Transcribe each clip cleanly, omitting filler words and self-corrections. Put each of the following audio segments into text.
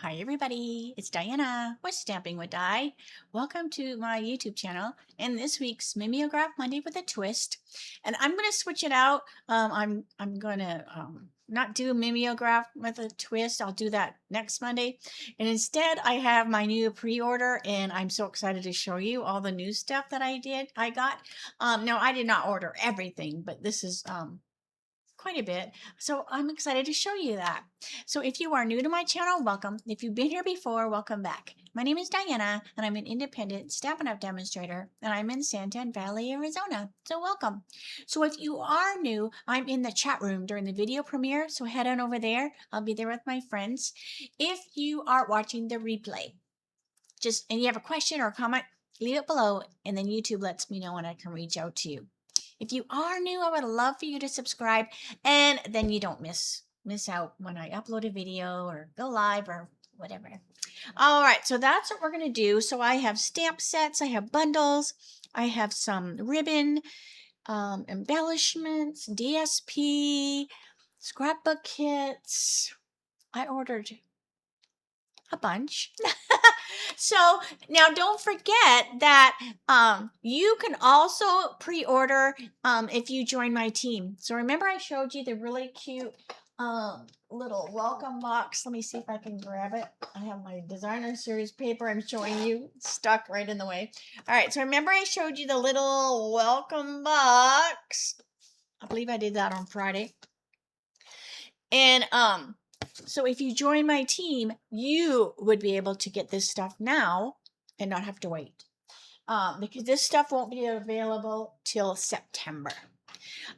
Hi everybody, it's Diana with Stamping with Di. Welcome to my YouTube channel and this week's Mimeograph Monday with a twist. And I'm going to switch it out. I'm going to not do a mimeograph with a twist. I'll do that next Monday. And instead I have my new pre-order and I'm so excited to show you all the new stuff that I got. No, I did not order everything, but this is quite a bit. So I'm excited to show you that. So if you are new to my channel, welcome. If you've been here before, welcome back. My name is Diana and I'm an independent Stampin' Up! Demonstrator and I'm in Santan Valley, Arizona. So welcome. So if you are new, I'm in the chat room during the video premiere. So head on over there. I'll be there with my friends. If you are watching the replay, and you have a question or a comment, leave it below and then YouTube lets me know when I can reach out to you. If you are new, I would love for you to subscribe and then you don't miss out when I upload a video or go live or whatever. All right, so that's what we're going to do. So I have stamp sets, I have bundles, I have some ribbon, embellishments, DSP, scrapbook kits. I ordered a bunch. So now don't forget that you can also pre-order if you join my team. So remember I showed you the really cute little welcome box. Let me see if I can grab it. I have my designer series paper I'm showing you. It's stuck right in the way. All right, so remember I showed you the little welcome box. I believe I did that on Friday. And so if you join my team, you would be able to get this stuff now and not have to wait. Because this stuff won't be available till September.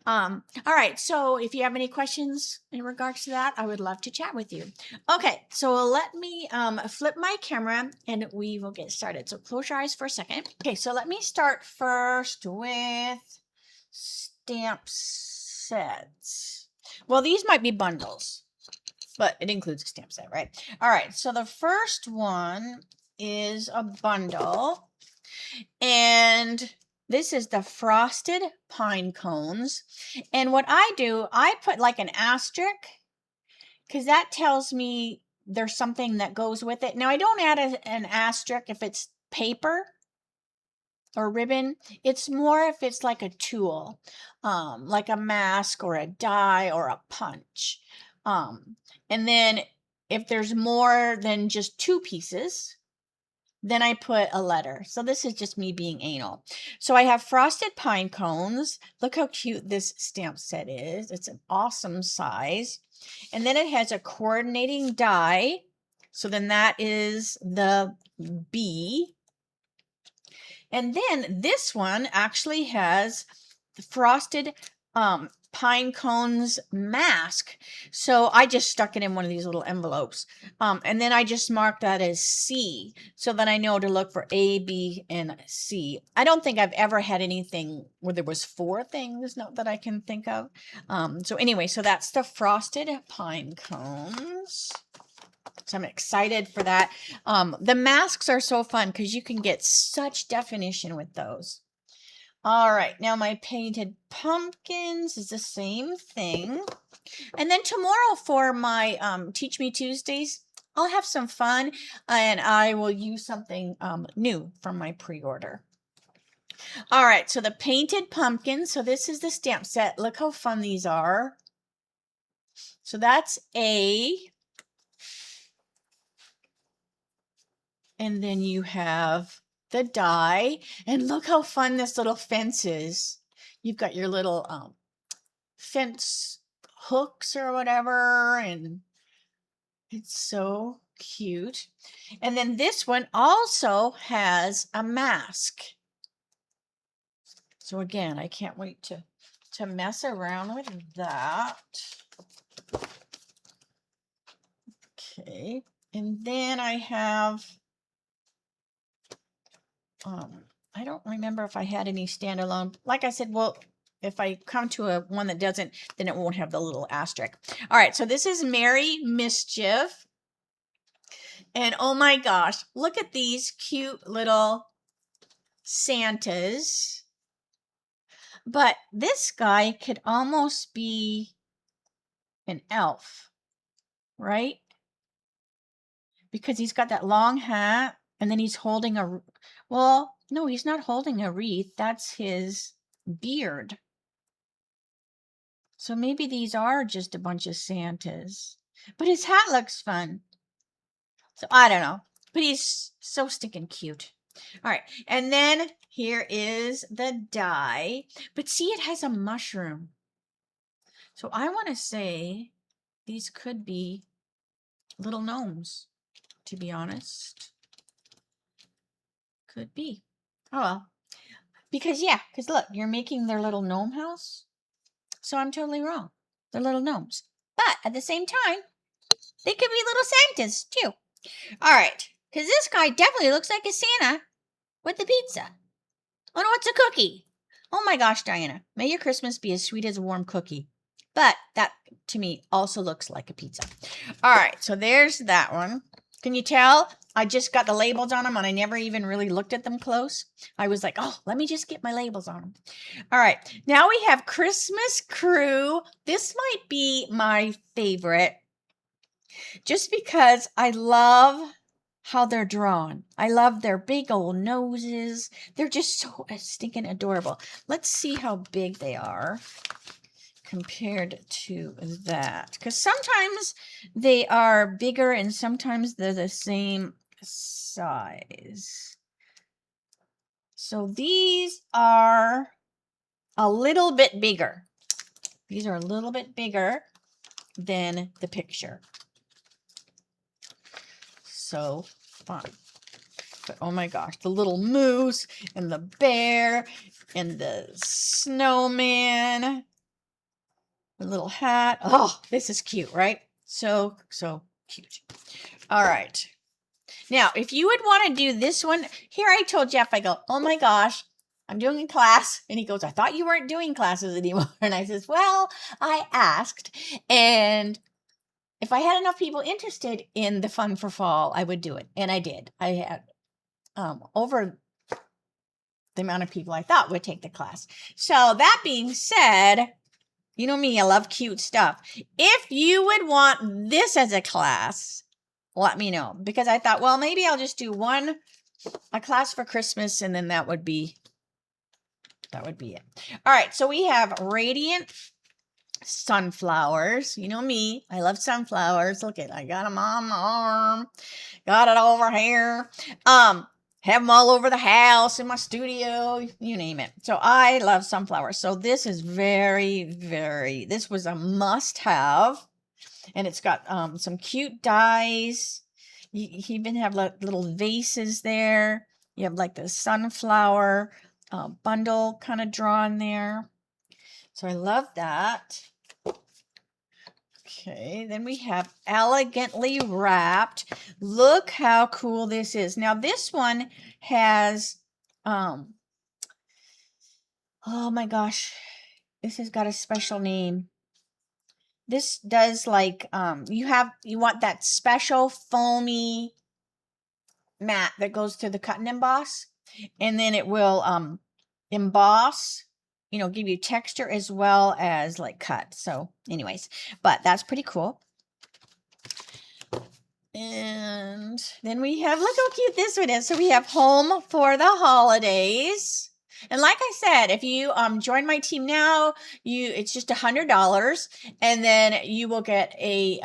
All right, so if you have any questions in regards to that, I would love to chat with you. Okay, so let me flip my camera and we will get started. So close your eyes for a second. Okay, so let me start first with stamp sets. Well, these might be bundles, but it includes a stamp set, right? All right, so the first one is a bundle, and this is the frosted pine cones. And what I do, I put like an asterisk because that tells me there's something that goes with it. Now, I don't add an asterisk if it's paper or ribbon. It's more if it's like a tool, like a mask or a die or a punch. And then if there's more than just two pieces, then I put a letter. So this is just me being anal. So I have frosted pine cones. Look how cute this stamp set is. It's an awesome size. And then it has a coordinating die. So then that is the B. And then this one actually has the frosted pine cones mask. So I just stuck it in one of these little envelopes. And then I just marked that as C. So then I know to look for A, B, and C. I don't think I've ever had anything where there was 4 things, not that I can think of. So anyway, so that's the frosted pine cones. So I'm excited for that. The masks are so fun because you can get such definition with those. All right, now my painted pumpkins is the same thing. And then tomorrow for my Teach Me Tuesdays, I'll have some fun and I will use something new from my pre-order. All right, so the painted pumpkins. So this is the stamp set. Look how fun these are. So that's A. And then you have the die. And look how fun this little fence is. You've got your little fence hooks or whatever. And it's so cute. And then this one also has a mask. So again, I can't wait to mess around with that. Okay. And then I have I don't remember if I had any standalone. Like I said, well, if I come to one that doesn't, then it won't have the little asterisk. All right, so this is Merry Mischief. And oh my gosh, look at these cute little Santas. But this guy could almost be an elf, right? because he's got that long hat and then he's holding a, well, no, he's not holding a wreath. That's his beard. So maybe these are just a bunch of Santas. But his hat looks fun. So I don't know. But he's so stinking cute. All right. And then here is the die. But see, it has a mushroom. So I want to say these could be little gnomes, to be honest. Could be. Oh well. Because look, you're making their little gnome house. So I'm totally wrong. They're little gnomes. But at the same time, they could be little Santas too. All right. Because this guy definitely looks like a Santa with the pizza. Oh no, it's a cookie. Oh my gosh, Diana. May your Christmas be as sweet as a warm cookie. But that, to me, also looks like a pizza. All right. So there's that one. Can you tell? I just got the labels on them and I never even really looked at them close. I was like, oh, let me just get my labels on them. All right. Now we have Christmas Crew. This might be my favorite just because I love how they're drawn. I love their big old noses. They're just so stinking adorable. Let's see how big they are compared to that, because sometimes they are bigger and sometimes they're the same size. So these are a little bit bigger. These are a little bit bigger than the picture. So fun. But oh my gosh, the little moose and the bear and the snowman. The little hat. Oh, this is cute, right? So cute. All right. Now, if you would want to do this one, here I told Jeff, I go, oh my gosh, I'm doing a class. And he goes, I thought you weren't doing classes anymore. And I says, well, I asked. And if I had enough people interested in the Fun for Fall, I would do it. And I did. I had over the amount of people I thought would take the class. So that being said, you know me, I love cute stuff. If you would want this as a class, let me know. Because I thought, well, maybe I'll just do a class for Christmas, and then that would be it. All right, so we have Radiant Sunflowers. You know me, I love sunflowers. Look at, I got them on my arm. Got it over here. Have them all over the house, in my studio, you name it. So I love sunflowers. So this is this was a must-have. And it's got some cute dies. You even have little vases there. You have like the sunflower bundle kind of drawn there. So I love that. Okay, then we have Elegantly Wrapped. Look how cool this is. Now this one has, oh my gosh, this has got a special name. This does like, you want that special foamy mat that goes through the cut and emboss. And then it will emboss, give you texture as well as like cut. So anyways, but that's pretty cool. And then we have, look how cute this one is. So we have Home for the Holidays. And like I said, if you join my team now, it's just $100, and then you will get a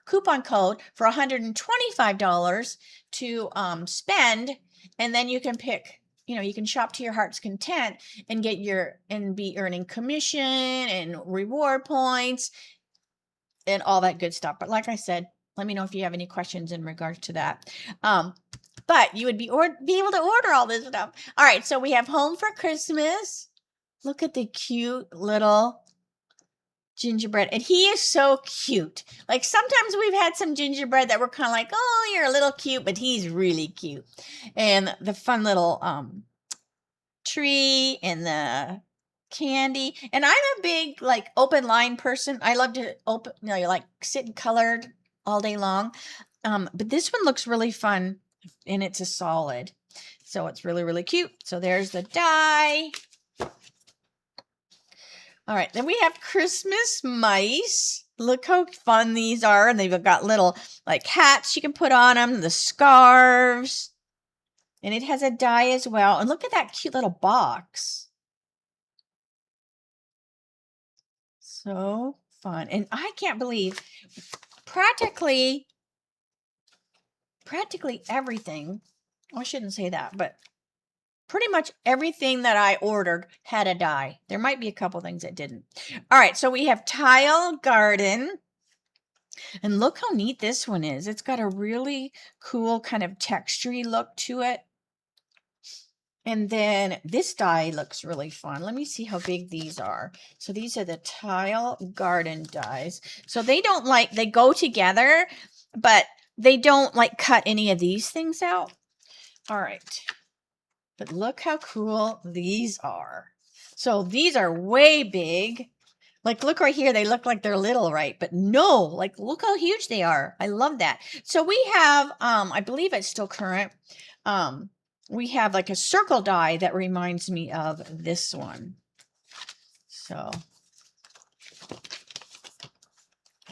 coupon code for $125 to spend, and then you can pick. You can shop to your heart's content and be earning commission and reward points and all that good stuff. But like I said, let me know if you have any questions in regards to that. But you would be able to order all this stuff. All right, so we have Home for Christmas. Look at the cute little gingerbread. And he is so cute. Like sometimes we've had some gingerbread that were kind of like, oh, you're a little cute, but he's really cute. And the fun little tree and the candy. And I'm a big like open line person. I love to like sit and colored all day long. But this one looks really fun. And it's a solid. So it's really, really cute. So there's the die. All right. Then we have Christmas Mice. Look how fun these are. And they've got little like hats you can put on them, the scarves. And it has a die as well. And look at that cute little box. So fun. And I can't believe practically everything. Well, I shouldn't say that, but pretty much everything that I ordered had a die. There might be a couple things that didn't. All right, so we have Tile Garden. And look how neat this one is. It's got a really cool kind of textury look to it. And then this die looks really fun. Let me see how big these are. So these are the Tile Garden dies. So they don't like, they go together, but they don't like cut any of these things out. All right. But look how cool these are. So these are way big. Like, look right here. They look like they're little, right? But no, like, look how huge they are. I love that. So we have, I believe it's still current. We have like a circle die that reminds me of this one. So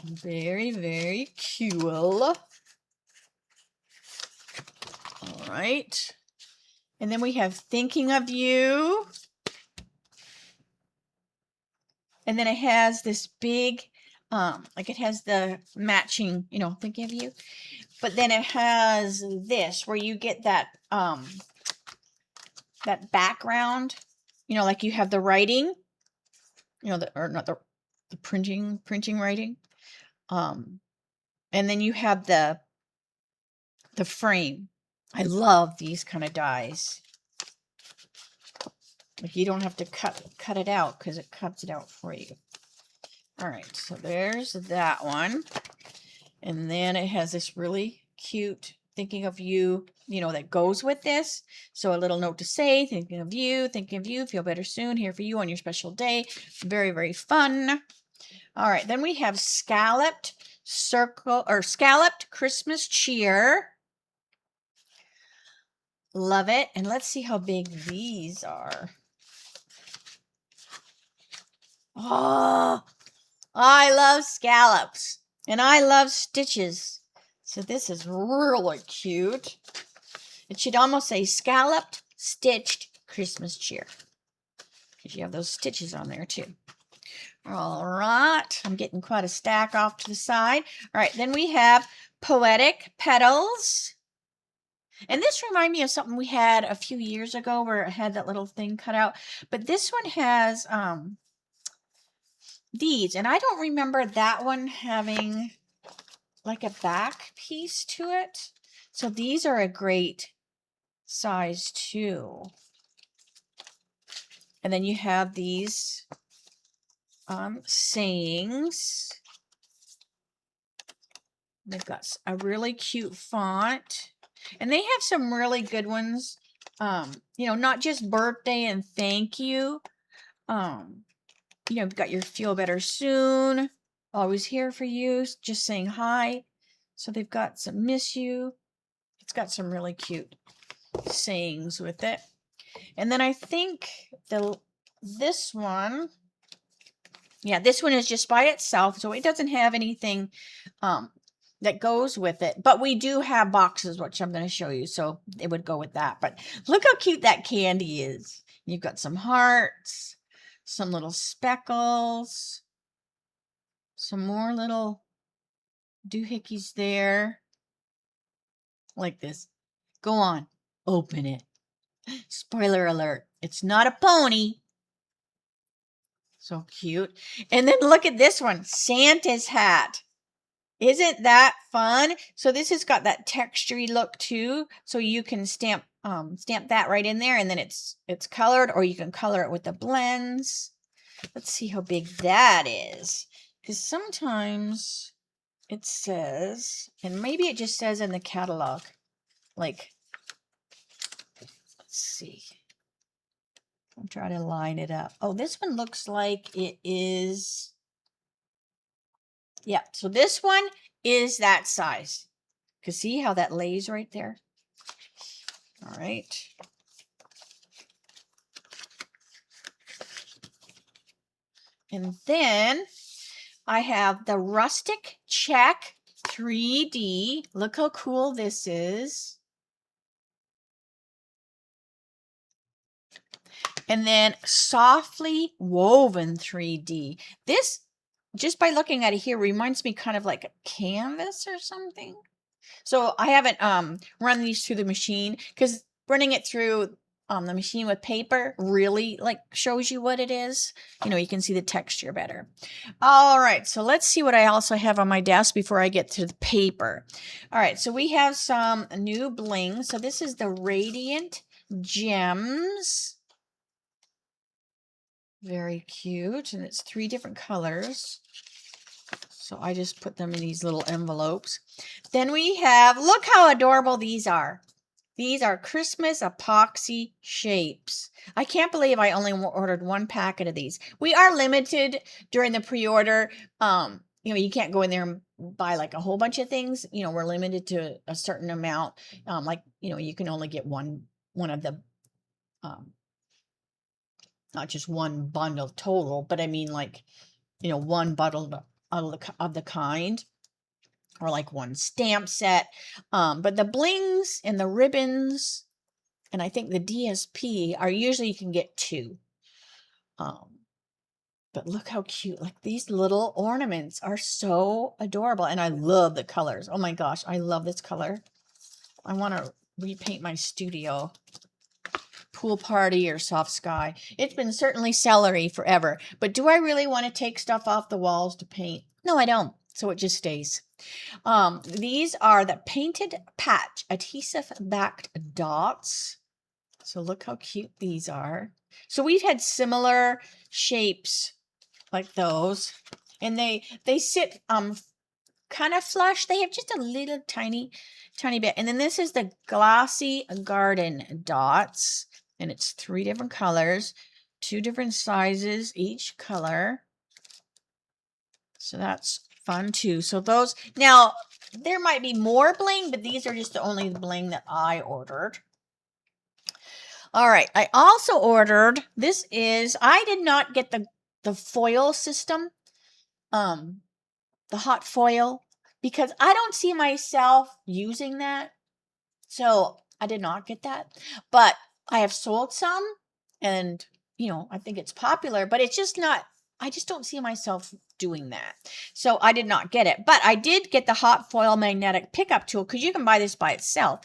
very, very cool. All right. And then we have Thinking of You. And then it has this big, like it has the matching, you know, Thinking of You. But then it has this where you get that, that background, you know, like you have the writing, you know, or not the printing writing. And then you have the frame. I love these kind of dies. Like you don't have to cut it out because it cuts it out for you. All right, so there's that one. And then it has this really cute Thinking of You, you know, that goes with this. So a little note to say, thinking of you, feel better soon, here for you on your special day. Very, very fun. All right, then we have Scalloped Christmas Cheer. Love it. And let's see how big these are. Oh, I love scallops and I love stitches. So this is really cute. It should almost say Scalloped Stitched Christmas Cheer, because you have those stitches on there too. All right. I'm getting quite a stack off to the side. All right. Then we have Poetic Petals. And this reminded me of something we had a few years ago where it had that little thing cut out. But this one has these. And I don't remember that one having like a back piece to it. So these are a great size too. And then you have these sayings. They've got a really cute font. And they have some really good ones. You know, not just birthday and thank you. You know, you've got your feel better soon. Always here for you. Just saying hi. So they've got some miss you. It's got some really cute sayings with it. And then I think this one, yeah, this one is just by itself. So it doesn't have anything that goes with it. But we do have boxes, which I'm going to show you. So it would go with that. But look how cute that candy is. You've got some hearts, some little speckles, some more little doohickeys there. Like this. Go on. Open it. Spoiler alert. It's not a pony. So cute. And then look at this one. Santa's hat. Isn't that fun? So this has got that textury look too. So you can stamp that right in there, and then it's colored, or you can color it with the blends. Let's see how big that is. Because sometimes it says, and maybe it just says in the catalog, like, let's see. I'm trying to line it up. Oh, this one looks like it is. Yeah, so this one is that size. Because see how that lays right there? All right. And then I have the Rustic Check 3D. Look how cool this is. And then Softly Woven 3D. This, just by looking at it here, reminds me kind of like a canvas or something. So I haven't run these through the machine, because running it through the machine with paper really like shows you what it is. You know, you can see the texture better. All right, so let's see what I also have on my desk before I get to the paper. All right, so we have some new bling. So this is the Radiant Gems. Very cute, and it's 3 different colors. So I just put them in these little envelopes. Then we have, look how adorable these are. These are Christmas epoxy shapes. I can't believe I only ordered 1 packet of these. We are limited during the pre-order. You know, you can't go in there and buy like a whole bunch of things. You know, we're limited to a certain amount. Like, you know, you can only get one of the, not just 1 bundle total, but I mean like, you know, 1 bundle of the kind, or like 1 stamp set. But the blings and the ribbons, and I think the DSP are usually you can get 2. But look how cute. Like, these little ornaments are so adorable. And I love the colors. Oh my gosh, I love this color. I want to repaint my studio. Pool party or soft sky. It's been certainly celery forever. But do I really want to take stuff off the walls to paint? No, I don't. So it just stays. These are the Painted Patch adhesive backed dots. So look how cute these are. So we've had similar shapes like those, and they sit kind of flush. They have just a little tiny bit. And then this is the Glossy Garden dots, and it's 3 different colors, 2 different sizes each color. So that's fun too. So those, now there might be more bling, but these are just the only bling that I ordered. All right, I also ordered, this is, I did not get the foil system, the hot foil, because I don't see myself using that. So I did not get that, but I have sold some, and you know, I think it's popular, but it's just not, I just don't see myself doing that. So I did not get it, but I did get the hot foil magnetic pickup tool, because you can buy this by itself,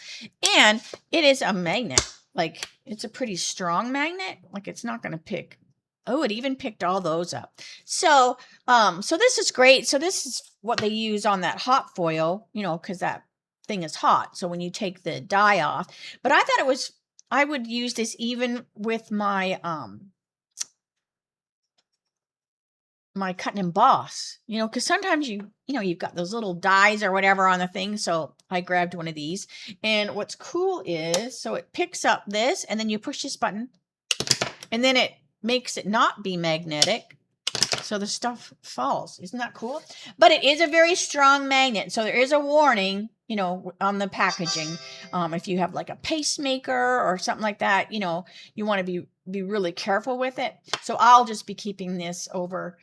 and it is a magnet. Like, it's a pretty strong magnet. Like, it's not going to pick. Oh, it even picked all those up. So, so this is great. So this is what they use on that hot foil, you know, because that thing is hot. So when you take the die off, but I thought it was, I would use this even with my, my cut and emboss, you know, because sometimes you know, you've got those little dies or whatever on the thing. So I grabbed one of these, and what's cool is, so it picks up this, and then you push this button, and then it makes it not be magnetic. So the stuff falls. Isn't that cool? But it is a very strong magnet. So there is a warning, you know, on the packaging. If you have like a pacemaker or something like that, you know, you want to be really careful with it. So I'll just be keeping this over.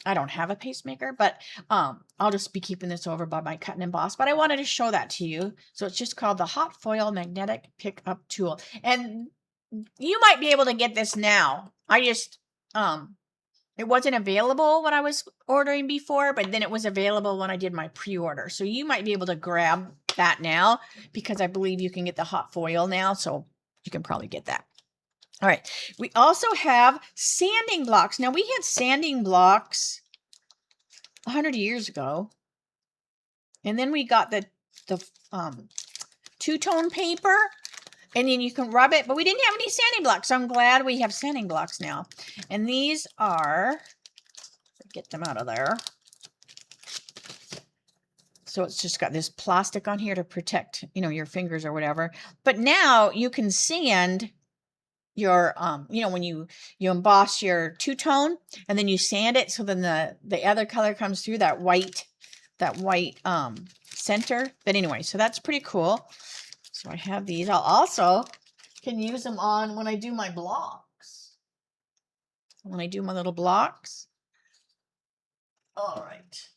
I don't have a pacemaker, but I'll just be keeping this over by my cut and emboss. But I wanted to show that to you. So it's just called the Hot Foil Magnetic Pickup Tool. And you might be able to get this now. I just, it wasn't available when I was ordering before, but then it was available when I did my pre-order. So you might be able to grab that now, because I believe you can get the hot foil now. So you can probably get that. All right. We also have sanding blocks. Now, we had sanding blocks 100 years ago. And then we got the two-tone paper, and then you can rub it, but we didn't have any sanding blocks. So I'm glad we have sanding blocks now. And these are, get them out of there. So it's just got this plastic on here to protect, you know, your fingers or whatever. But now you can sand your, you know, when you emboss your two-tone, and then you sand it, so then the other color comes through, that white center. But anyway, so that's pretty cool. So I have these. I'll also can use them on when I do my blocks. When I do my little blocks, All right.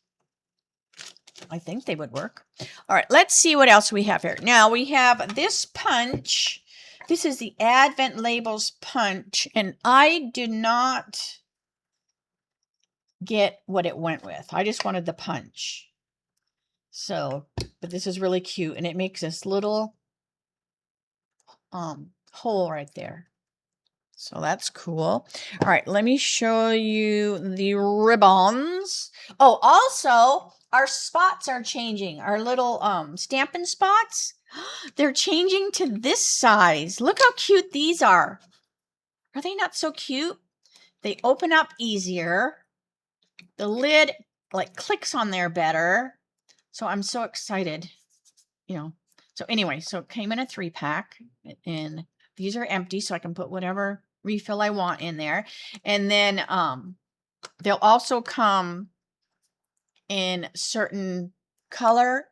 I think they would work. All right, let's see what else we have here. Now we have this punch. This is the Advent Labels punch, and I do not get what it went with. I just wanted the punch. So, but this is really cute, and it makes this little hole right there. So that's cool. All right, let me show you the ribbons. Oh, also, our spots are changing. Our little Stampin' spots, they're changing to this size. Look how cute these are. Are they not so cute? They open up easier. The lid like clicks on there better. So I'm so excited, you know. So anyway, so it came in a 3-pack, and these are empty, so I can put whatever refill I want in there. And then they'll also come in certain color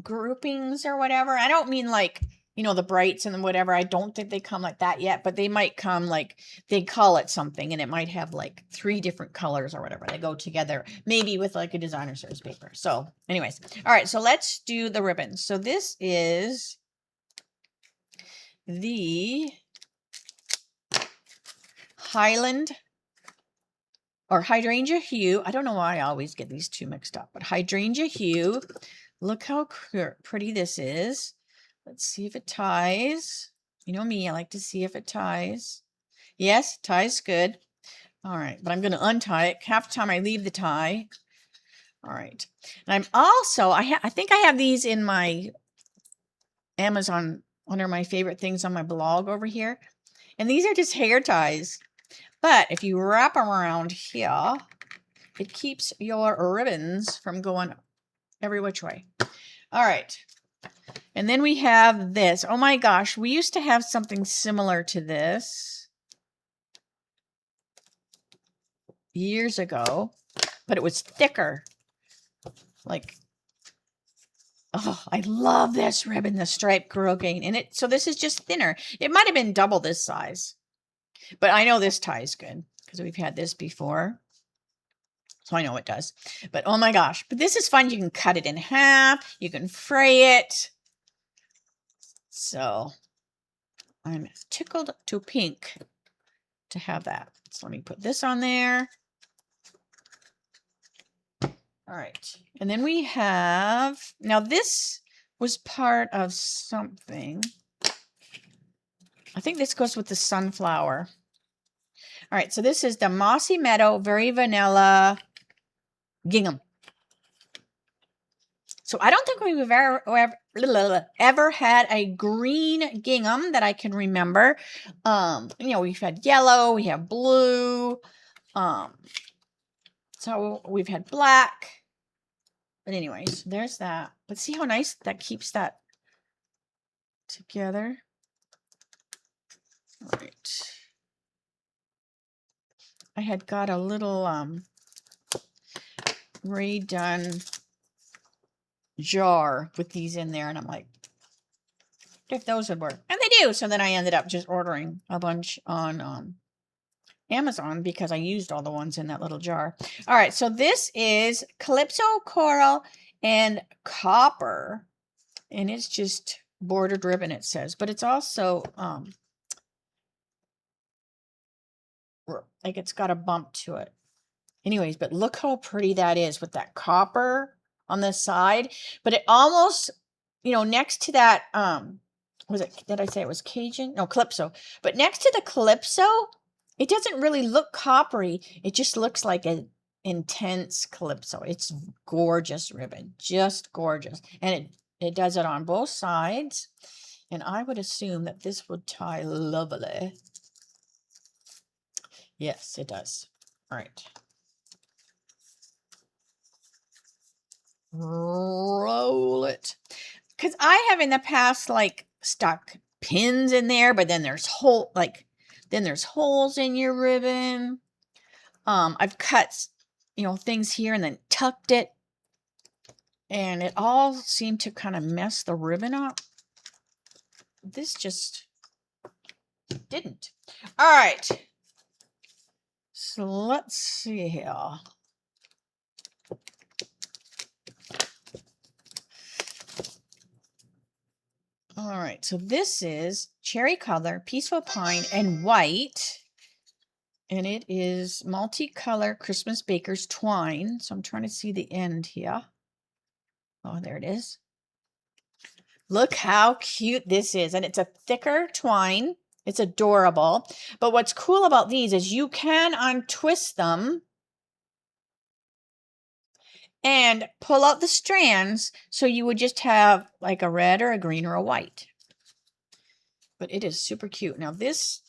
groupings or whatever. I don't mean like, you know, the brights and whatever. I don't think they come like that yet, but they might come like, they call it something, and it might have like 3 different colors or whatever. They go together, maybe with like a designer service paper. So anyways, all right, so let's do the ribbons. So this is the Highland or Hydrangea Hue. I don't know why I always get these two mixed up, but Hydrangea Hue. Look how pretty this is. Let's see if it ties. You know me, I like to see if it ties. Yes, ties good. All right, but I'm going to untie it. Half the time I leave the tie. All right. And I'm also, I think I have these in my Amazon, under my favorite things on my blog over here. And these are just hair ties. But if you wrap them around here, it keeps your ribbons from going every which way. All right. And then we have this. Oh my gosh, we used to have something similar to this years ago, but it was thicker. Like, oh, I love this ribbon, the striped grosgrain. And so this is just thinner. It might have been double this size, but I know this ties good because we've had this before. So I know it does. But oh my gosh, but this is fun. You can cut it in half. You can fray it. So I'm tickled to pink to have that. So let me put this on there. All right. And then we have, now this was part of something. I think this goes with the sunflower. All right. So this is the Mossy Meadow Very Vanilla Gingham. So I don't think we've ever had a green gingham that I can remember. You know, we've had yellow, we have blue. So we've had black. But anyways, there's that. But see how nice that keeps that together. All right. I had got a little redone jar with these in there, and I'm like, if those would work. And they do. So then I ended up just ordering a bunch on Amazon because I used all the ones in that little jar. All right, so this is Calypso Coral and Copper, and it's just bordered ribbon, it says, but it's also like it's got a bump to it. Anyways, but look how pretty that is with that copper on the side. But it almost, you know, next to that, was it, did I say it was Cajun? No, Calypso. But next to the Calypso, it doesn't really look coppery. It just looks like an intense Calypso. It's gorgeous ribbon, just gorgeous. And it does it on both sides. And I would assume that this would tie lovely. Yes, it does. All right. Roll it. Because I have in the past like stuck pins in there, but then there's there's holes in your ribbon. I've cut, you know, things here and then tucked it, and it all seemed to kind of mess the ribbon up. This just didn't. All right. So let's see here. All right, so this is cherry color, peaceful pine, and white. And it is multicolor Christmas Baker's twine. So I'm trying to see the end here. Oh, there it is. Look how cute this is. And it's a thicker twine. It's adorable. But what's cool about these is you can untwist them and pull out the strands. So you would just have like a red or a green or a white. But it is super cute. Now this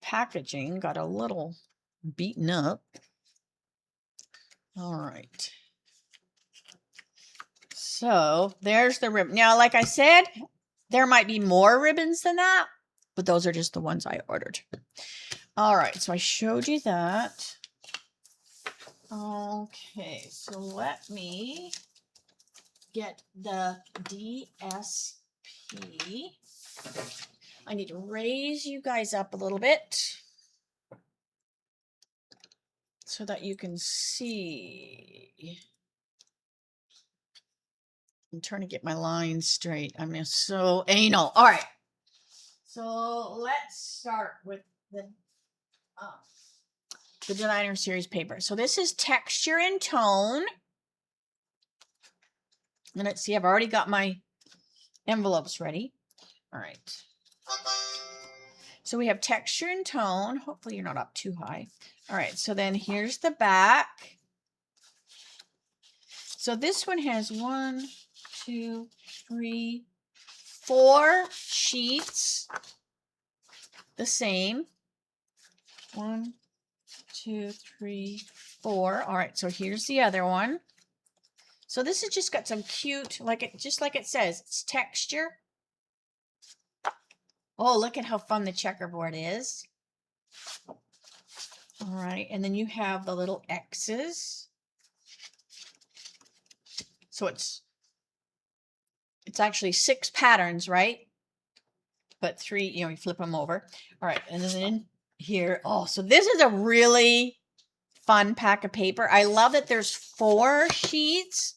packaging got a little beaten up. All right. So there's the ribbon. Now, like I said, there might be more ribbons than that, but those are just the ones I ordered. All right, so I showed you that. Okay, so let me get the DSP. I need to raise you guys up a little bit so that you can see. I'm trying to get my lines straight. I'm just so anal. All right. So let's start with the designer series paper. So this is texture and tone. And let's see, I've already got my envelopes ready. All right. So we have texture and tone. Hopefully you're not up too high. All right. So then here's the back. So this one has 1, 2, 3, 4 sheets. The same. 1, 2, 3, 4. All right, so here's the other one. So this has just got some cute, just like it says, it's texture. Oh, look at how fun the checkerboard is. All right, and then you have the little X's. So it's actually 6 patterns, right? But 3, you flip them over. All right, and then here, oh, so this is a really fun pack of paper. I love that there's 4 sheets,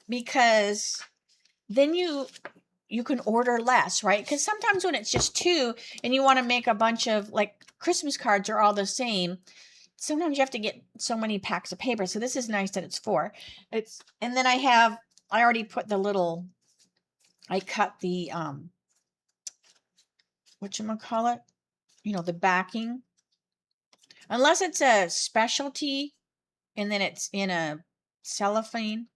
because then you can order less, right? Because sometimes when it's just 2 and you want to make a bunch of like Christmas cards are all the same, sometimes you have to get so many packs of paper. So this is nice that it's 4. And then I already put the little, I cut the whatchamacallit, the backing. Unless it's a specialty and then it's in a cellophane.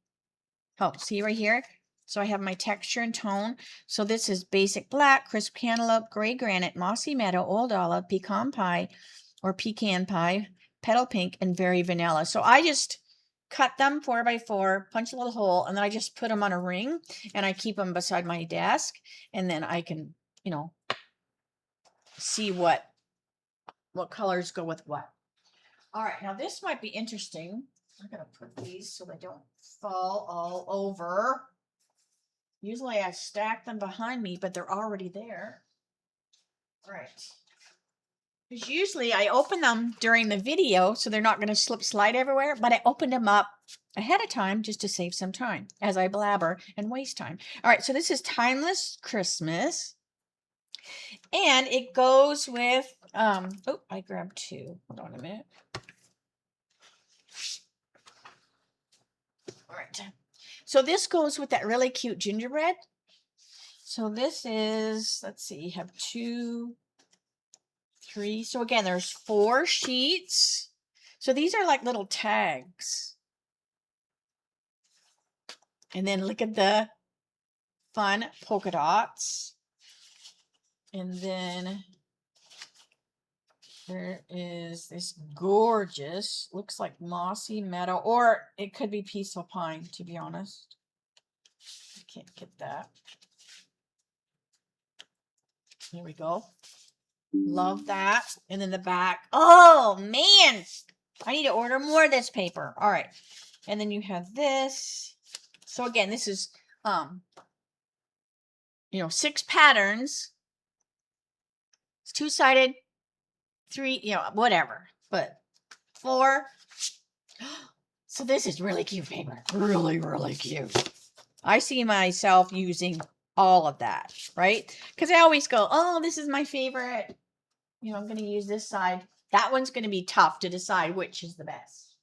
Oh, see right here? So I have my texture and tone. So this is basic black, crisp cantaloupe, gray granite, mossy meadow, old olive, pecan pie, petal pink, and very vanilla. So I just cut them 4 by 4, punch a little hole, and then I just put them on a ring and I keep them beside my desk. And then I can, see what colors go with what. All right, now this might be interesting. I'm going to put these so they don't fall all over. Usually I stack them behind me, but they're already there. All right. Because usually I open them during the video, so they're not going to slide everywhere, but I opened them up ahead of time just to save some time as I blabber and waste time. All right, so this is Timeless Christmas. And it goes with, oh, I grabbed 2. Hold on a minute. All right. So this goes with that really cute gingerbread. So this is, let's see, you have 2, 3. So again, there's 4 sheets. So these are like little tags. And then look at the fun polka dots. And then there is this gorgeous, looks like mossy meadow, or it could be peaceful pine, to be honest. I can't get that. Here we go. Love that. And then the back. Oh, man. I need to order more of this paper. All right. And then you have this. So again, this is, 6 patterns. It's 2-sided, 3, whatever. But 4. So this is really cute paper. Really, really cute. I see myself using all of that, right? Because I always go, oh, this is my favorite. You know, I'm going to use this side. That one's going to be tough to decide which is the best.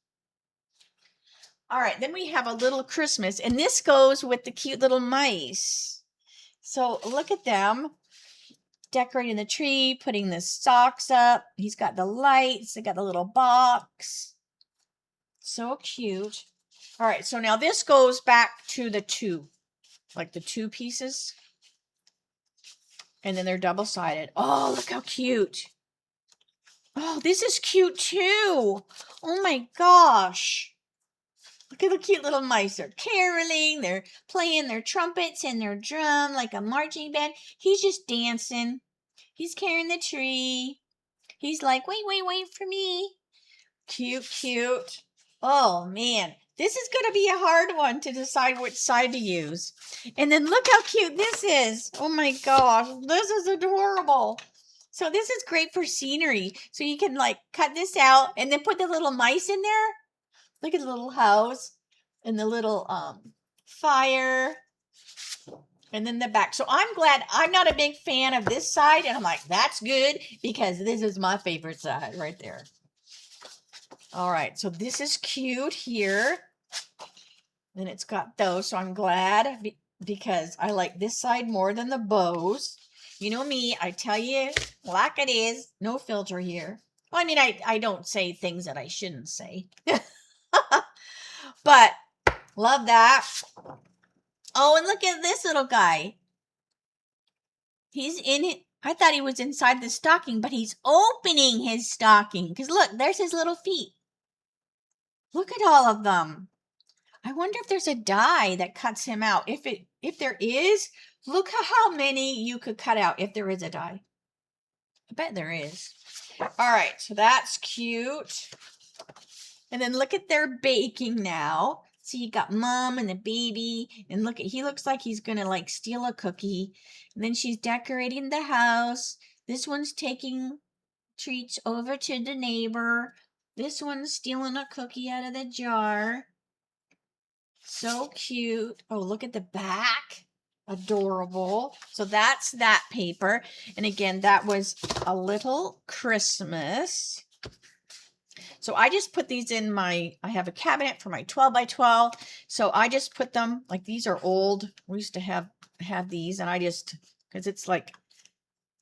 All right, then we have a little Christmas, and this goes with the cute little mice. So look at them decorating the tree, putting the socks up. He's got the lights. They got the little box. So cute. All right, so now this goes back to the two, like the two pieces. And then they're double-sided. Oh, look how cute. Oh, this is cute too. Oh my gosh. Look at the cute little mice. They're caroling. They're playing their trumpets and their drum like a marching band. He's just dancing. He's carrying the tree. He's like, wait, wait, wait for me. Cute, cute. Oh, man. This is going to be a hard one to decide which side to use. And then look how cute this is. Oh, my gosh. This is adorable. So this is great for scenery. So you can, like, cut this out and then put the little mice in there. Look at the little house and the little fire. And then the back. So I'm glad. I'm not a big fan of this side. And I'm like, that's good because this is my favorite side right there. All right. So this is cute here. And it's got those. So I'm glad because I like this side more than the bows. You know me. I tell you like it is. No filter here. Well, I mean, I don't say things that I shouldn't say. But love that. Oh, and look at this little guy. He's in it. I thought he was inside the stocking, but he's opening his stocking. Because look, there's his little feet. Look at all of them. I wonder if there's a die that cuts him out. If there is, look how many you could cut out if there is a die. I bet there is. All right, so that's cute. And then look at their baking now. So you got mom and the baby, and look at, he looks like he's gonna like steal a cookie. And then she's decorating the house. This one's taking treats over to the neighbor. This one's stealing a cookie out of the jar. So cute. Oh, look at the back. Adorable. So that's that paper. And again, that was a little Christmas. So I just put these in I have a cabinet for my 12 by 12. So I just put them, like these are old. We used to have these and because it's like,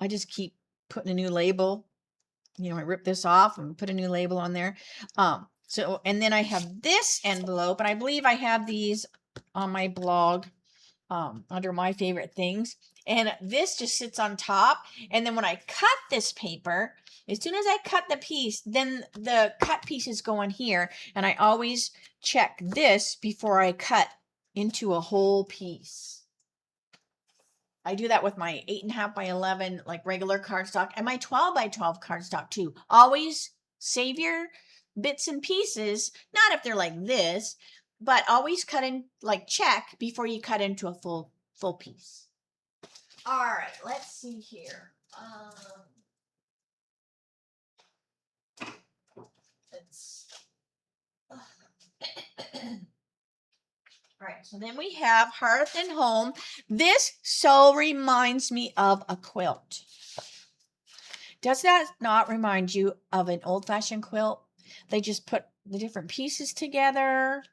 I just keep putting a new label. You know, I rip this off and put a new label on there. So, and then I have this envelope, and I believe I have these on my blog under my favorite things. And this just sits on top. And then when I cut this paper, as soon as I cut the piece, then the cut pieces go in here. And I always check this before I cut into a whole piece. I do that with my 8.5 by 11, like regular cardstock, and my 12 by 12 cardstock too. Always save your bits and pieces, not if they're like this, but always cut in, like check before you cut into a full piece. All right, let's see here. All right, so then we have Hearth and Home. This so reminds me of a quilt. Does that not remind you of an old-fashioned quilt? They just put the different pieces together.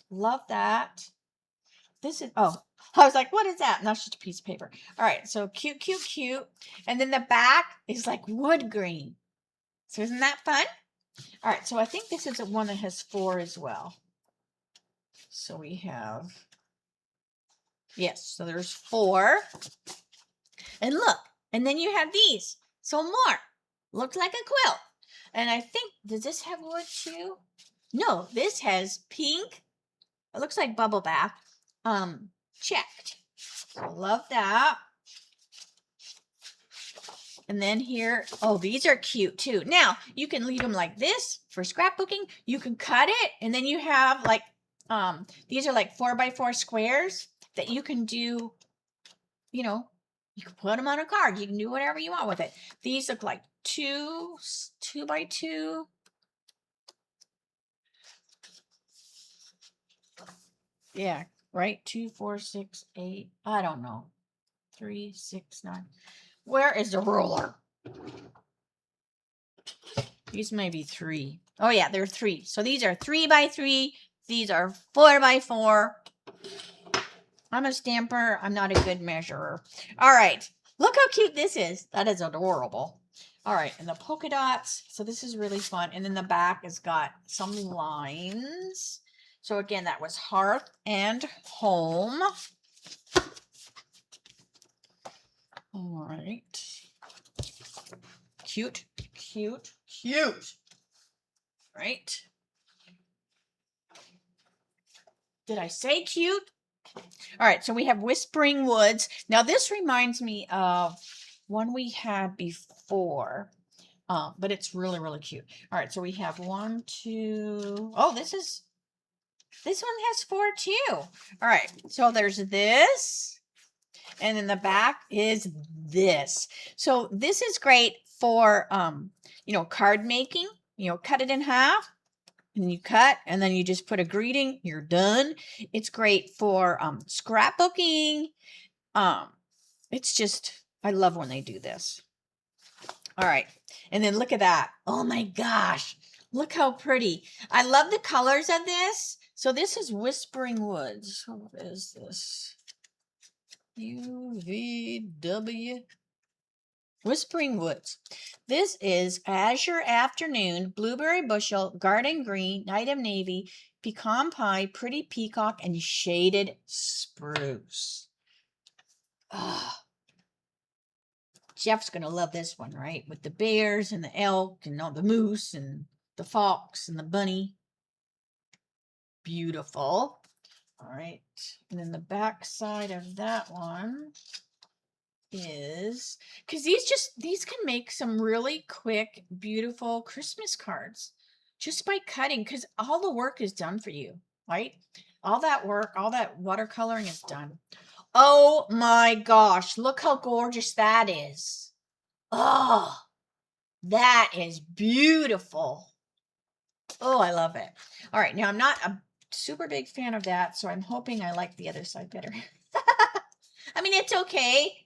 Love that. This is, oh, I was like, what is that? And that's just a piece of paper. All right, so cute, cute, cute. And then the back is like wood grain. So isn't that fun? All right, so I think this is one that has 4 as well. So we have, yes, so there's 4. And look, and then you have these. So more. Looks like a quilt. And I think, does this have wood too? No, this has pink. It looks like bubble bath. Checked. So love that. And then here, oh, these are cute too. Now, you can leave them like this for scrapbooking. You can cut it, and then you have like, these are like 4x4 squares that you can do, you know, you can put them on a card. You can do whatever you want with it. These look like 2x2. Yeah. right? 2, 4, 6, 8. I don't know. 3, 6, 9. Where is the ruler? These may be 3. Oh yeah, they're 3. So these are 3 by 3. These are 4 by 4. I'm a stamper. I'm not a good measurer. All right. Look how cute this is. That is adorable. All right. And the polka dots. So this is really fun. And then the back has got some lines. So again, that was hearth and home. All right. Cute, cute, cute. Right. Did I say cute? All right, so we have Whispering Woods. Now this reminds me of one we had before, but it's really, really cute. All right, so we have 1, 2. Oh, this one has 4 too. All right, so there's this, and then the back is this. So this is great for card making. Cut it in half. And you cut, and then you just put a greeting. You're done. It's great for scrapbooking. It's just, I love when they do this. All right, and then look at that. Oh my gosh, look how pretty. I love the colors of this. So this is Whispering Woods. What is this? UVW. Whispering Woods. This is Azure Afternoon, Blueberry Bushel, Garden Green, Night of Navy, Pecan Pie, Pretty Peacock, and Shaded Spruce. Oh, Jeff's going to love this one, right? With the bears and the elk and all the moose and the fox and the bunny. Beautiful. All right. And then the back side of that one is, because these can make some really quick, beautiful Christmas cards just by cutting, because all the work is done for you, right? All that work, all that watercoloring is done. Oh my gosh, look how gorgeous that is. Oh, that is beautiful. Oh, I love it. All right, now I'm not a super big fan of that, so I'm hoping I like the other side better. I mean, it's okay.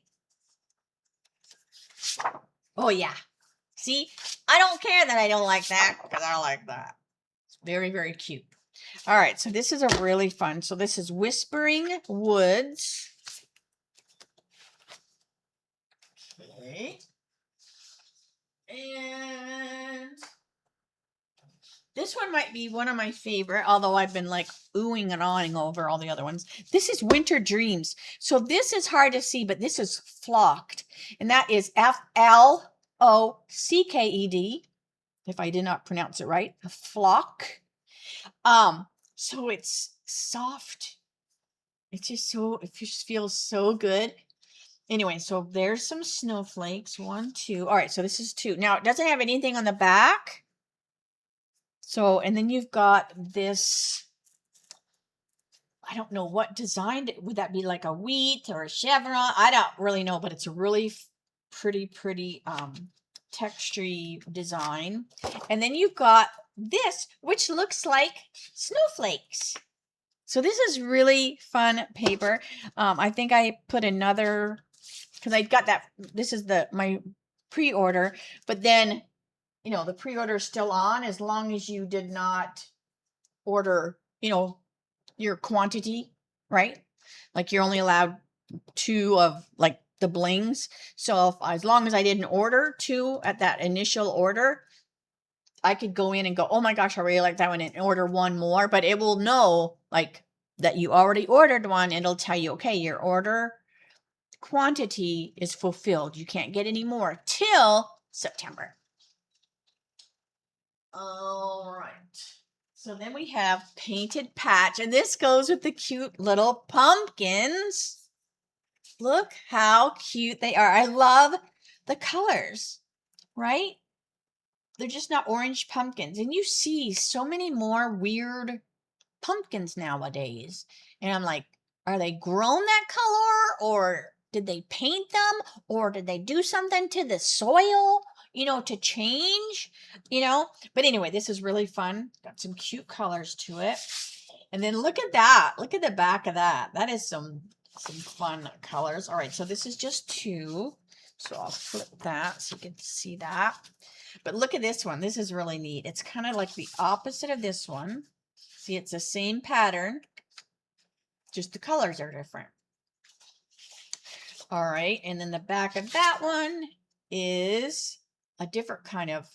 Oh, yeah. See, I don't care that I don't like that, because I like that. It's very, very cute. All right, so this is a really fun. So this is Whispering Woods. Okay. And this one might be one of my favorite, although I've been like oohing and awing over all the other ones. This is Winter Dreams. So this is hard to see, but this is flocked. And that is Flocked, if I did not pronounce it right. Flock. So it's soft. It just feels so good. Anyway, so there's some snowflakes. 1, 2. All right, so this is 2. Now, it doesn't have anything on the back. So, and then you've got this, I don't know what design. Would that be like a wheat or a chevron? I don't really know, but it's a really pretty textury design. And then you've got this, which looks like snowflakes. So this is really fun paper. I think I put another, because I got that, this is my pre-order, but then, the pre-order is still on as long as you did not order, your quantity, right? Like you're only allowed 2 of like the blings. So as long as I didn't order 2 at that initial order, I could go in and go, oh my gosh, I really like that one, and order 1 more, but it will know like that you already ordered one. It'll tell you, okay, your order quantity is fulfilled. You can't get any more till September. All right. So then we have Painted Patch, and this goes with the cute little pumpkins. Look how cute they are. I love the colors, right? They're just not orange pumpkins. And you see so many more weird pumpkins nowadays. And I'm like, are they grown that color, or did they paint them, or did they do something to the soil, to change, But anyway, this is really fun. Got some cute colors to it. And then look at that. Look at the back of that. That is some fun colors. All right, so this is just 2. So I'll flip that so you can see that. But look at this one. This is really neat. It's kind of like the opposite of this one. See, it's the same pattern, just the colors are different. All right, and then the back of that one is a different kind of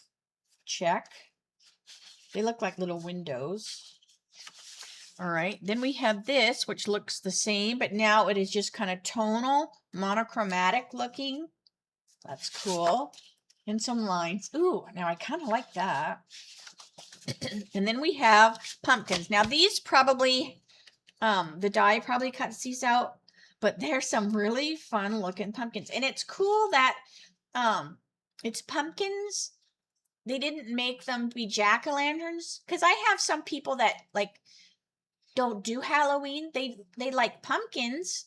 check. They look like little windows. All right, then we have this, which looks the same, but now it is just kind of tonal, monochromatic looking. That's cool. And some lines. Ooh, now I kind of like that. And then we have pumpkins. Now these probably, the die probably cuts these out, but there's some really fun looking pumpkins. And it's cool that it's pumpkins. They didn't make them be jack-o'-lanterns. Because I have some people that like don't do Halloween. They like pumpkins.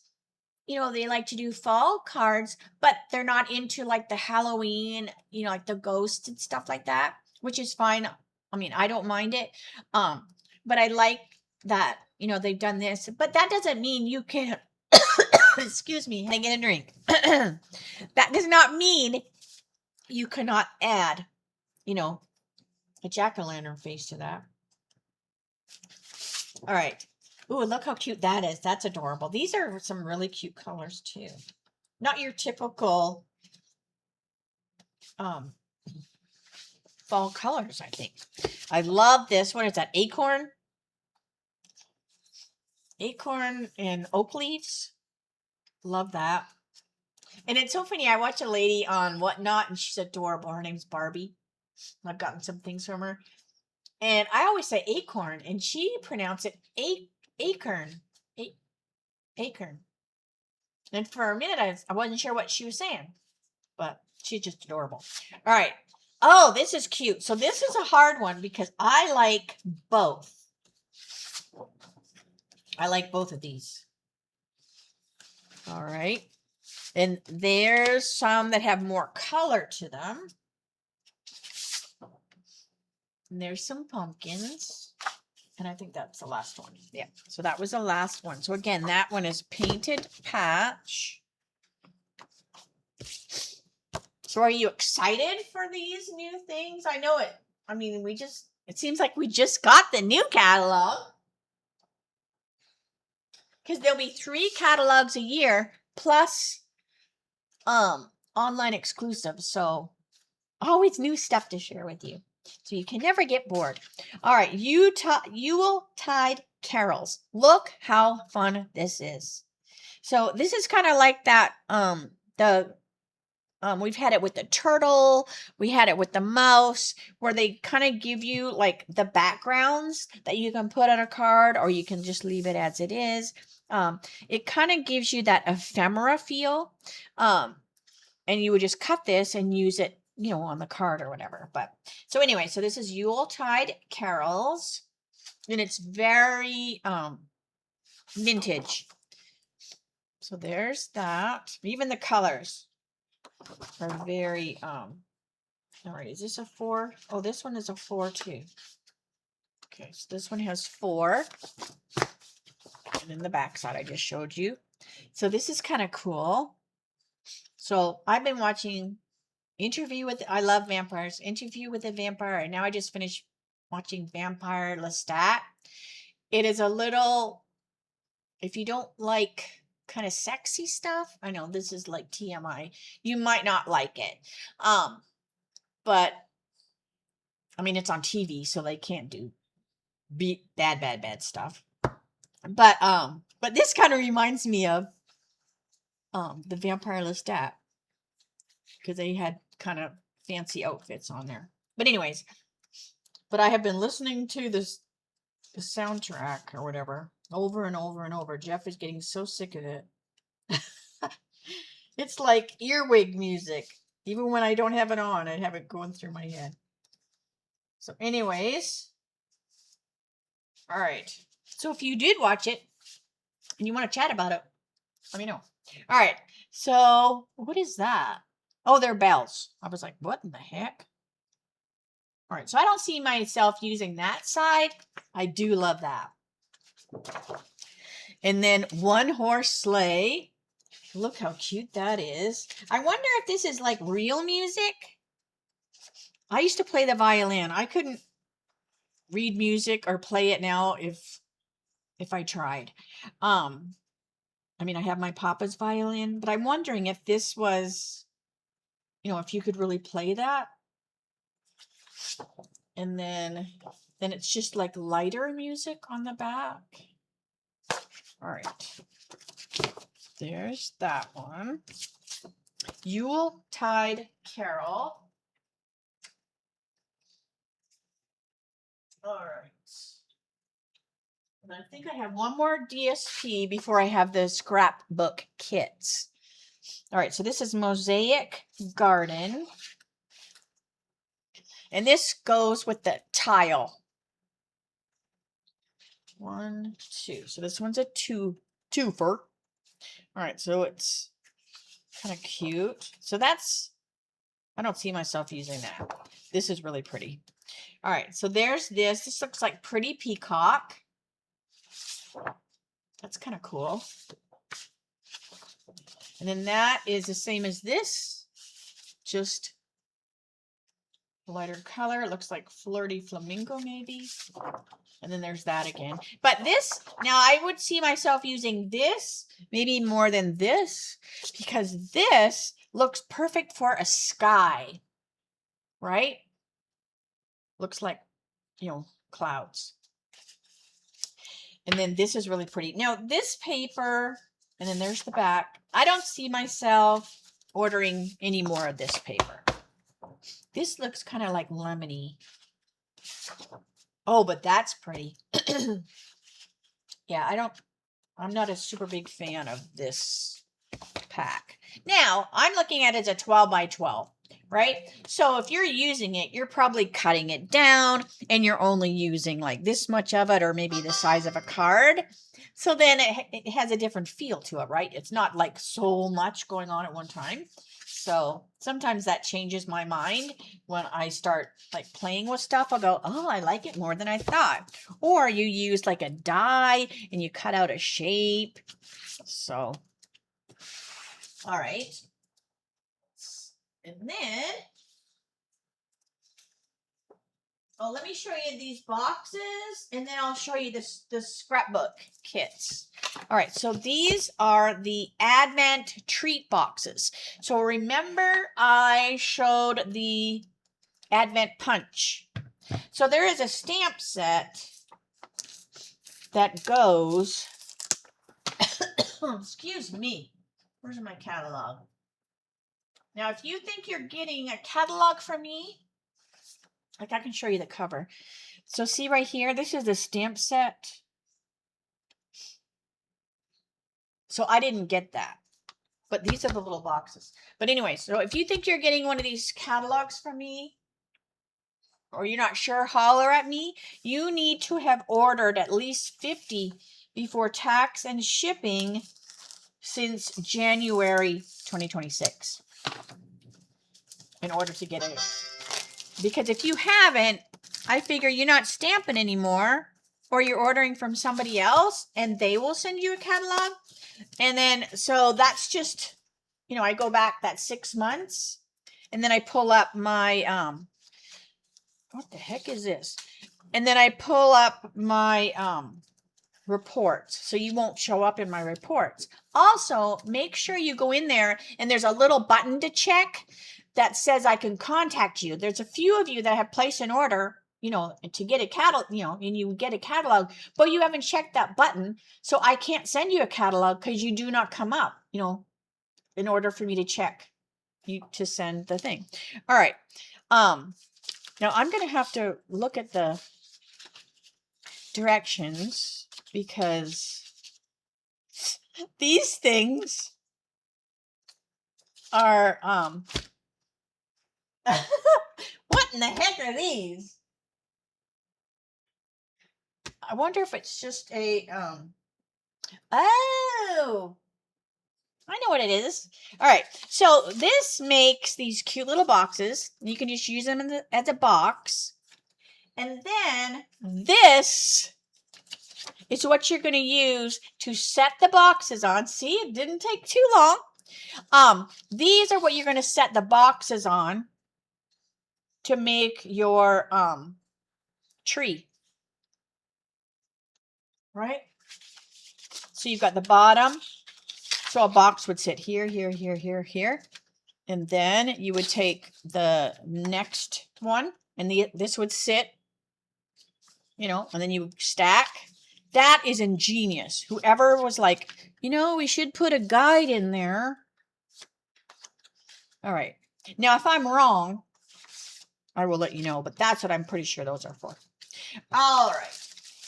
You know, they like to do fall cards, but they're not into like the Halloween, you know, like the ghosts and stuff like that, which is fine. I mean, I don't mind it. But I like that, you know, they've done this, but that doesn't mean you can't, excuse me, I get a drink. That does not mean you cannot add, you know, a jack-o'-lantern face to that. All right. Ooh, look how cute that is. That's adorable. These are some really cute colors too. Not your typical fall colors, I think. I love this. What is that? Acorn? Acorn and oak leaves. Love that. And it's so funny. I watch a lady on Whatnot and she's adorable. Her name's Barbie. I've gotten some things from her. And I always say acorn and she pronounced it acorn. Acorn. And for a minute, I wasn't sure what she was saying, but she's just adorable. All right. Oh, this is cute. So this is a hard one because I like both. I like both of these. All right. And there's some that have more color to them. And there's some pumpkins. And I think that's the last one. Yeah. So that was the last one. So again, that one is painted patch. So are you excited for these new things? I know it. I mean, it seems like we just got the new catalog. Because there'll be 3 catalogs a year plus online exclusive. So always new stuff to share with you. So you can never get bored. All right, Yuletide carols. Look how fun this is. So this is kind of like that. We've had it with the turtle. We had it with the mouse, where they kind of give you like the backgrounds that you can put on a card, or you can just leave it as it is. It kind of gives you that ephemera feel. And you would just cut this and use it, you know, on the card or whatever. But so anyway, so this is Yuletide carols, and it's very vintage. So there's that. Even the colors are very all right, is this a 4? Oh, this one is a 4 too. Okay, so this one has 4. And then the back side I just showed you. So this is kind of cool. So I've been watching I love vampires. Interview with a Vampire. And now I just finished watching Vampire Lestat. It is a little, if you don't like kind of sexy stuff, I know this is like TMI, you might not like it. But I mean, it's on TV, so they can't do bad stuff. But this kind of reminds me of the Vampire Lestat, because they had kind of fancy outfits on there. But anyways, but I have been listening to the soundtrack or whatever over and over and over. Jeff is getting so sick of it. It's like earwig music. Even when I don't have it on, I have it going through my head. So anyways, all right. So if you did watch it and you want to chat about it, let me know. All right. So what is that? Oh, they're bells. I was like, what in the heck? All right. So I don't see myself using that side. I do love that. And then one horse sleigh. Look how cute that is. I wonder if this is like real music. I used to play the violin. I couldn't read music or play it now if I tried. I mean, I have my papa's violin, but I'm wondering if this was, you know, if you could really play that. And then it's just like lighter music on the back. All right. There's that one. Yuletide Carol. All right. And I think I have one more DSP before I have the scrapbook kits. All right, so this is Mosaic Garden. And this goes with the tile. 1, 2. So this one's a twofer. All right, so it's kind of cute. So that's, I don't see myself using that. This is really pretty. All right, so there's this. This looks like Pretty Peacock. That's kind of cool. And then that is the same as this, just lighter color. It looks like Flirty Flamingo maybe. And then there's that again. But this, now I would see myself using this maybe more than this, because this looks perfect for a sky, right? Looks like, you know, clouds. And then this is really pretty. Now this paper, and then there's the back. I don't see myself ordering any more of this paper. This looks kind of like lemony. Oh, but that's pretty. Yeah, I'm not a super big fan of this pack. Now, I'm looking at it as a 12 by 12, right? So if you're using it, you're probably cutting it down and you're only using like this much of it, or maybe the size of a card. So then it has a different feel to it, right? It's not like so much going on at one time. So sometimes that changes my mind when I start like playing with stuff. I'll go, oh, I like it more than I thought. Or you use like a die and you cut out a shape. So, all right. And then, oh, let me show you these boxes, and then I'll show you the scrapbook kits. All right, so these are the Advent treat boxes. So remember I showed the Advent punch. So there is a stamp set that goes, excuse me, where's my catalog? Now, if you think you're getting a catalog from me, like I can show you the cover. So see right here, this is the stamp set. So I didn't get that, but these are the little boxes. But anyway, so if you think you're getting one of these catalogs from me, or you're not sure, holler at me. You need to have ordered at least 50 before tax and shipping since January 2026 in order to get it. Because if you haven't, I figure you're not stamping anymore, or you're ordering from somebody else and they will send you a catalog. And then, so that's just, you know, I go back that 6 months, and then I pull up my, what the heck is this? And then I pull up my, reports, so you won't show up in my reports. Also, make sure you go in there and there's a little button to check that says I can contact you. There's a few of you that have placed an order, you know, to get a catalog, you know, and you get a catalog, but you haven't checked that button. So I can't send you a catalog because you do not come up, you know, in order for me to check you to send the thing. All right. Now I'm going to have to look at the directions because these things are, what in the heck are these? I wonder if it's just a, oh, I know what it is. All right. So this makes these cute little boxes. You can just use them as a box. And then this is what you're going to use to set the boxes on. See, it didn't take too long. These are what you're going to set the boxes on to make your tree. Right? So you've got the bottom. So a box would sit here, here, here, here, here. And then you would take the next one and this would sit, you know, and then you stack. That is ingenious. Whoever was like, you know, we should put a guide in there. All right. Now, if I'm wrong, I will let you know, but that's what I'm pretty sure those are for. All right.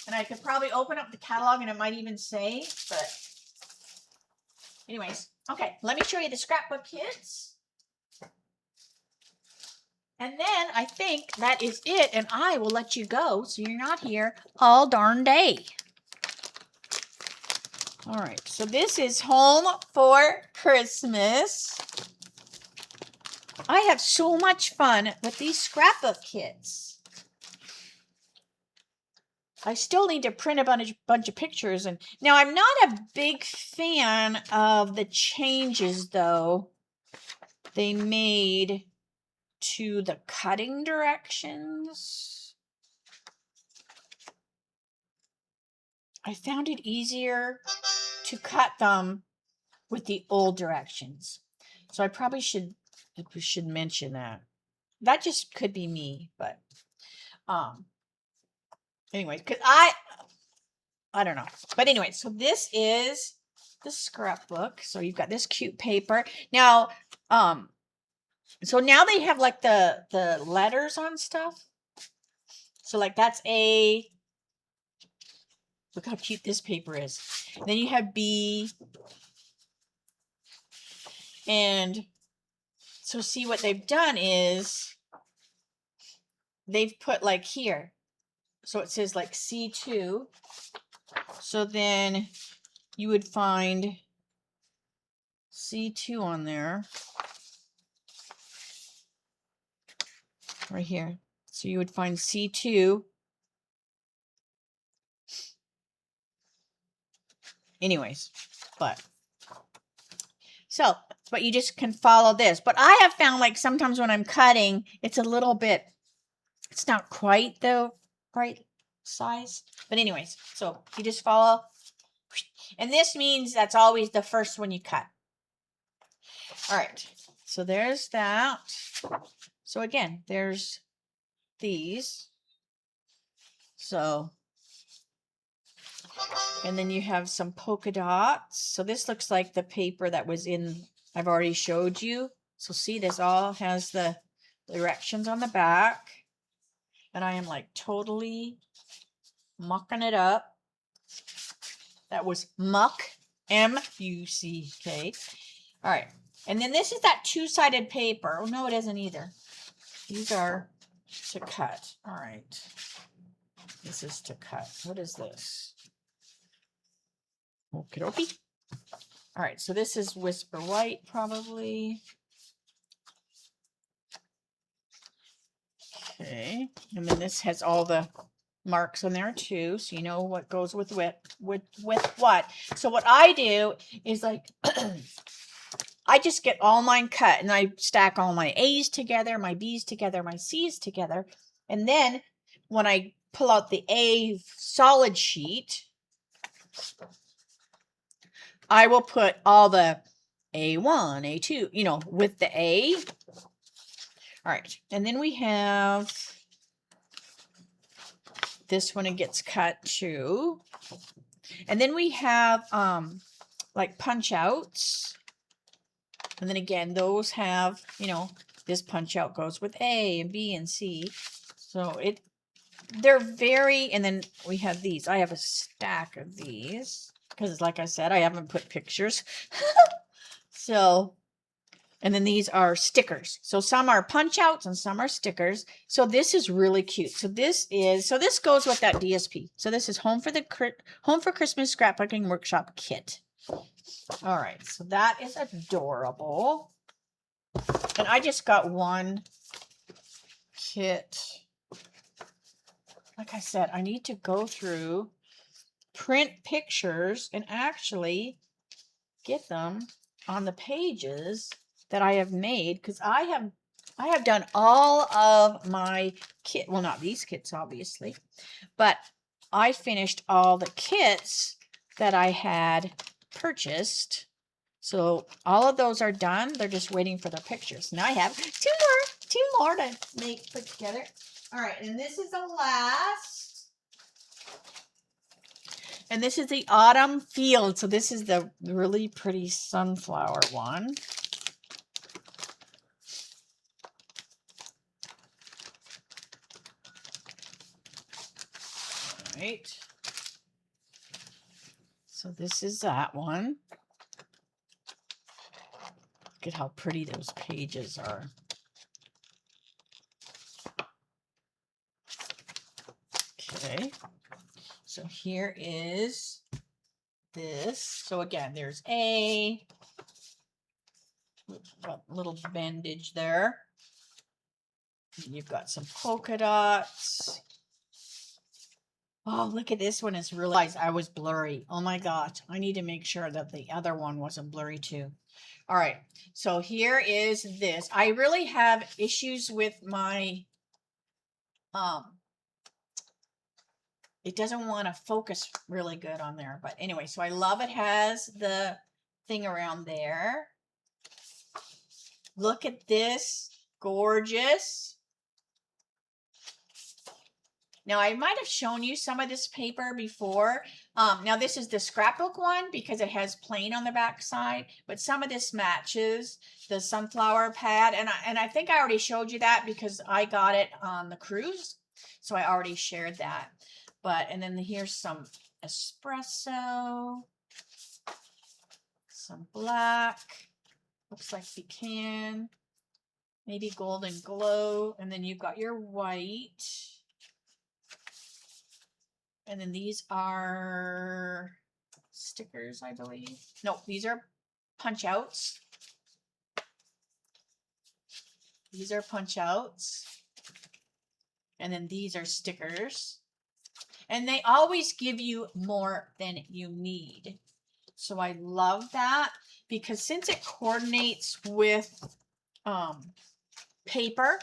And I could probably open up the catalog and it might even say, but anyways. Okay, let me show you the scrapbook kits. And then I think that is it, and I will let you go so you're not here all darn day. All right, so this is Home for Christmas. I have so much fun with these scrapbook kits. I still need to print a bunch of pictures. And now I'm not a big fan of the changes, though, they made to the cutting directions. I found it easier to cut them with the old directions. So I probably should mention that. That just could be me, but anyway, because I don't know. But anyway, so this is the scrapbook. So you've got this cute paper. Now, so now they have like the letters on stuff. So like that's A. Look how cute this paper is. Then you have B. And so see what they've done is they've put like here. So it says like C2. So then you would find C2 on there. Right here. So you would find C2. Anyways, but you just can follow this. But I have found like sometimes when I'm cutting, it's a little bit, it's not quite the right size. But anyways, so you just follow. And this means that's always the first one you cut. All right. So there's that. So again, there's these. So, and then you have some polka dots. So this looks like the paper that was in, I've already showed you. So see, this all has the directions on the back. And I am like totally mucking it up. That was muck, M-U-C-K. All right. And then this is that two-sided paper. Oh, no, it isn't either. These are to cut. All right. This is to cut. What is this? Okie dokie. All right. So this is Whisper White, probably. Okay. And then this has all the marks on there too, so you know what goes with what. So what I do is like I just get all mine cut and I stack all my A's together, my B's together, my C's together, and then when I pull out the A solid sheet, I will put all the A1, A2, you know, with the A. All right, and then we have this one, it gets cut too. And then we have like punch outs. And then again, those have, you know, this punch out goes with A and B and C. So they're very, and then we have these. I have a stack of these because like I said, I haven't put pictures. So, and then these are stickers. So some are punch outs and some are stickers. So this is really cute. So this goes with that DSP. So this is Home for Christmas Scrapbooking Workshop Kit. All right. So that is adorable. And I just got one kit. Like I said, I need to go through print pictures and actually get them on the pages that I have made, because I have done all of my kit. Well, not these kits, obviously, but I finished all the kits that I had purchased. So all of those are done. They're just waiting for the pictures. Now I have two more to put together. All right, and this is the last. And this is the autumn field. So this is the really pretty sunflower one. All right. So this is that one. Look at how pretty those pages are. Okay. So here is this. So again, there's a little bandage there. You've got some polka dots. Oh, look at this one. It's really nice. I was blurry. Oh my gosh. I need to make sure that the other one wasn't blurry too. All right. So here is this. I really have issues with my, it doesn't want to focus really good on there. But anyway, so I love it has the thing around there. Look at this. Gorgeous. Now, I might have shown you some of this paper before. Now, this is the scrapbook one because it has plain on the back side, but some of this matches the sunflower pad. And I think I already showed you that because I got it on the cruise. So I already shared that. But, and then here's some espresso, some black, looks like pecan, maybe golden glow. And then you've got your white. And then these are stickers, I believe. No, these are punch outs. These are punch outs. And then these are stickers. And they always give you more than you need. So I love that because since it coordinates with paper,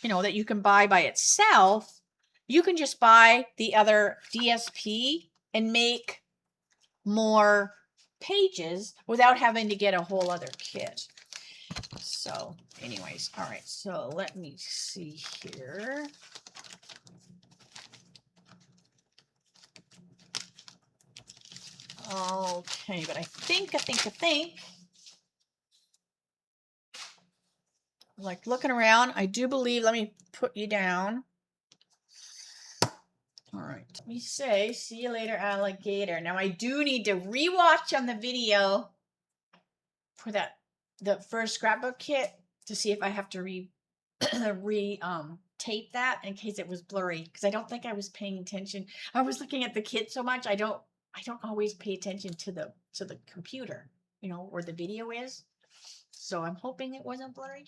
you know, that you can buy by itself, you can just buy the other DSP and make more pages without having to get a whole other kit. So anyways, all right, so let me see here. Okay, but I think like looking around, I do believe, let me put you down. All right, let me say, see you later, alligator. Now I do need to rewatch on the video for the first scrapbook kit to see if I have to tape that in case it was blurry, because I don't think I was paying attention. I was looking at the kit so much. I don't always pay attention to the computer, you know, where the video is. So I'm hoping it wasn't blurry.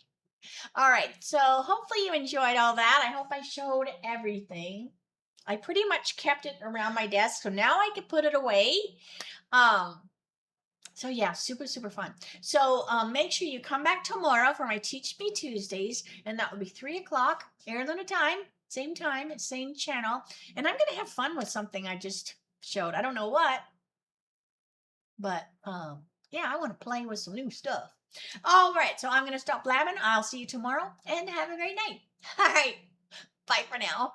All right, so hopefully you enjoyed all that. I hope I showed everything. I pretty much kept it around my desk, so now I can put it away. So yeah, super, super fun. So make sure you come back tomorrow for my Teach Me Tuesdays, and that will be 3 o'clock, Arizona time, same channel. And I'm going to have fun with something I just showed. I don't know what, but yeah, I want to play with some new stuff. All right, so I'm going to stop blabbing. I'll see you tomorrow, and have a great night. All right, bye for now.